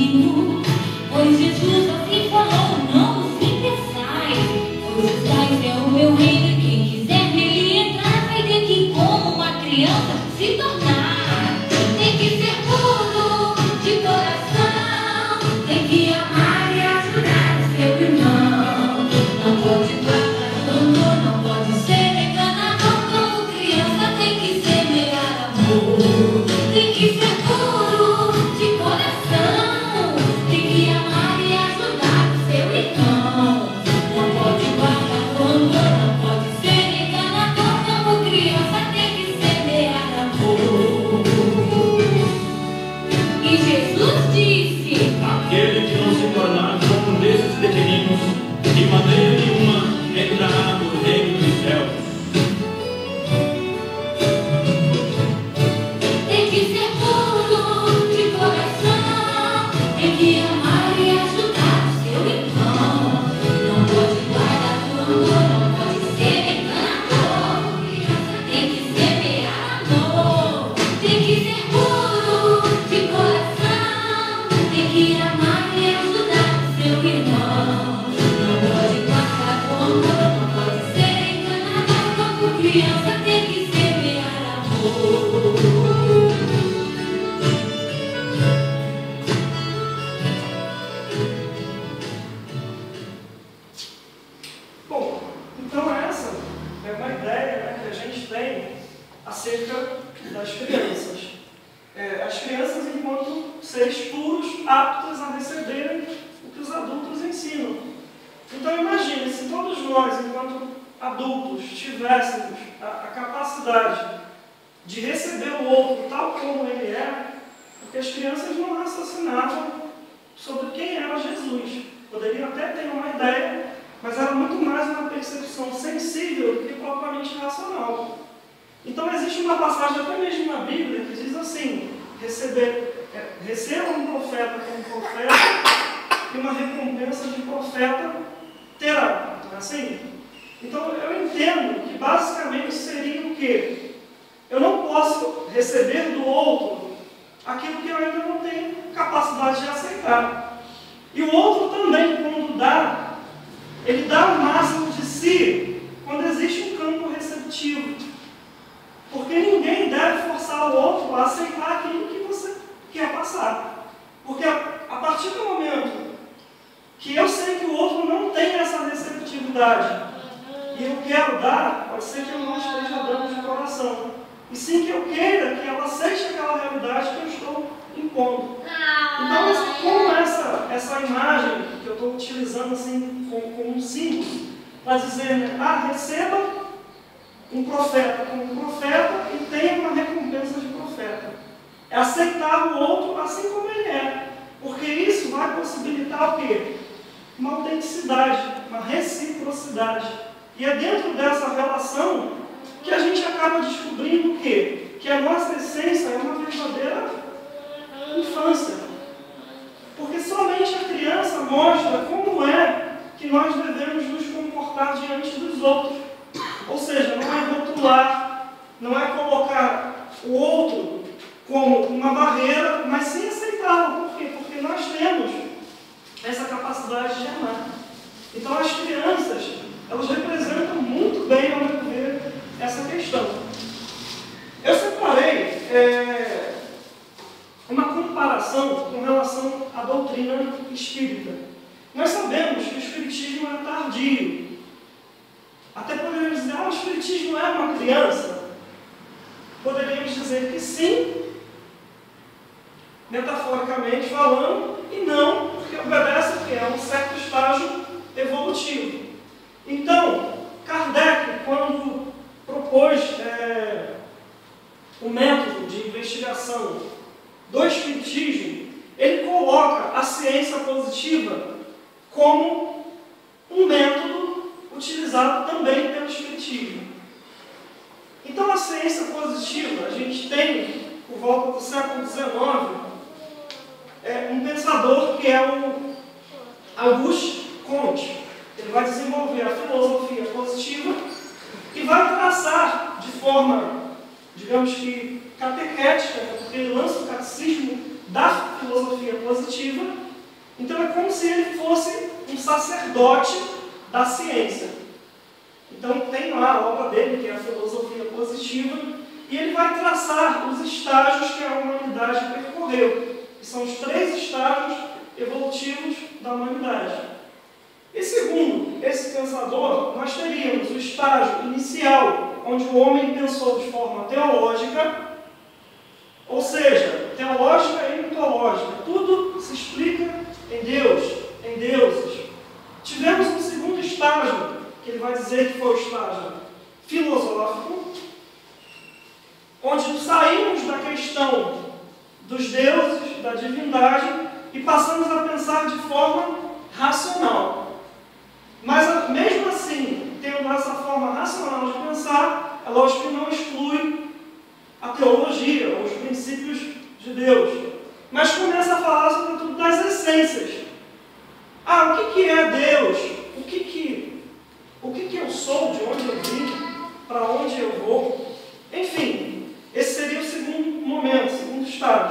ensino. Pois Jesus assim falou, não vos impeçais, pois os tais é o meu reino, e quem quiser nele entrar vai ter que, como uma criança, se tornar. Tem que ser puro de coração, tem que amar e ajudar o seu irmão. Não pode guardar rancor, não pode ser enganador. Como criança tem que semear amor. Tem que ser puro de coração, tem que amar e ajudar o seu irmão. Não pode guardar rancor, não pode ser enganador. Como criança tem que semear amor. E Jesus disse: aquele que não se tornar como um desses pequeninos, de maneira nenhuma entrará no reino dos céus. tem que ser puro de coração, tem que amar e ajudar o seu irmão. Não pode guardar rancor, não pode ser enganador. Criança tem que semear amor. Tem que ser puro de coração, tem que amar e ajudar o seu irmão. Não pode guardar rancor, não pode ser enganador. Como criança tem que semear amor. Bom, então essa é uma ideia, né, que a gente tem acerca das crianças. As crianças enquanto seres puros, aptos a receberem o que os adultos ensinam. Então imagine, se todos nós, enquanto adultos, tivéssemos a capacidade de receber o outro tal como ele é, porque as crianças não raciocinavam sobre quem era Jesus. Poderiam até ter uma ideia, mas era muito mais uma percepção sensível do que propriamente racional. Então existe uma passagem até mesmo na Bíblia que diz assim: receba um profeta como profeta e uma recompensa de profeta terá. Não é assim? Então eu entendo que basicamente seria o quê? Eu não posso receber do outro aquilo que eu ainda não tenho capacidade de aceitar. E o outro também, quando dá, ele dá o máximo de si quando existe um campo receptivo. Porque ninguém deve forçar o outro a aceitar aquilo que você quer passar. Porque a partir do momento que eu sei que o outro não tem essa receptividade e eu quero dar, pode ser que eu não esteja dando de coração. E sim que eu queira que ela aceite aquela realidade que eu estou impondo. Então, como essa imagem que eu estou utilizando assim como um símbolo, para dizer, né, receba um profeta como um profeta e tenha uma recompensa de profeta. É aceitar o outro assim como ele é. Porque isso vai possibilitar o quê? Uma autenticidade, uma reciprocidade. E é dentro dessa relação que a gente acaba descobrindo o quê? Que a nossa essência é uma verdadeira infância. Porque somente a criança mostra como é que nós devemos nos comportar diante dos outros. Ou seja, não é rotular, não é colocar o outro como uma barreira, mas sim aceitá-lo. Por quê? Porque nós temos essa capacidade de amar. Então as crianças, elas representam muito bem, ao meu ver, essa questão. Eu separei uma comparação com relação à doutrina espírita. Nós sabemos que o espiritismo é tardio. Até poderíamos dizer, o espiritismo é uma criança? Poderíamos dizer que sim, metaforicamente falando, e não, porque obedece a um certo estágio evolutivo. Então, Kardec, quando propôs o método de investigação do espiritismo, ele coloca a ciência positiva como um método utilizado também pelo espiritismo. Então, a ciência positiva, a gente tem, por volta do século XIX, um pensador que é o Auguste Comte. Ele vai desenvolver a filosofia positiva e vai traçar de forma digamos que catequética, porque ele lança o catecismo da filosofia positiva. Então é como se ele fosse um sacerdote da ciência. Então tem lá a obra dele, que é a filosofia positiva, e ele vai traçar os estágios que a humanidade percorreu, que são os 3 estágios evolutivos da humanidade. E segundo esse pensador, nós teríamos o estágio inicial, onde o homem pensou de forma teológica, ou seja, teológica e mitológica. Tudo se explica em Deus, em deuses. Tivemos um segundo estágio, que ele vai dizer que foi o estágio filosófico, onde saímos da questão dos deuses, da divindade, e passamos a pensar de forma racional. Mas, mesmo assim, tendo essa forma racional de pensar, é lógico que não exclui a teologia, ou os princípios de Deus. Mas começa a falar, sobretudo, das essências. O que é Deus? O que eu sou? De onde eu vim? Para onde eu vou? Enfim, esse seria o segundo momento, o segundo estágio.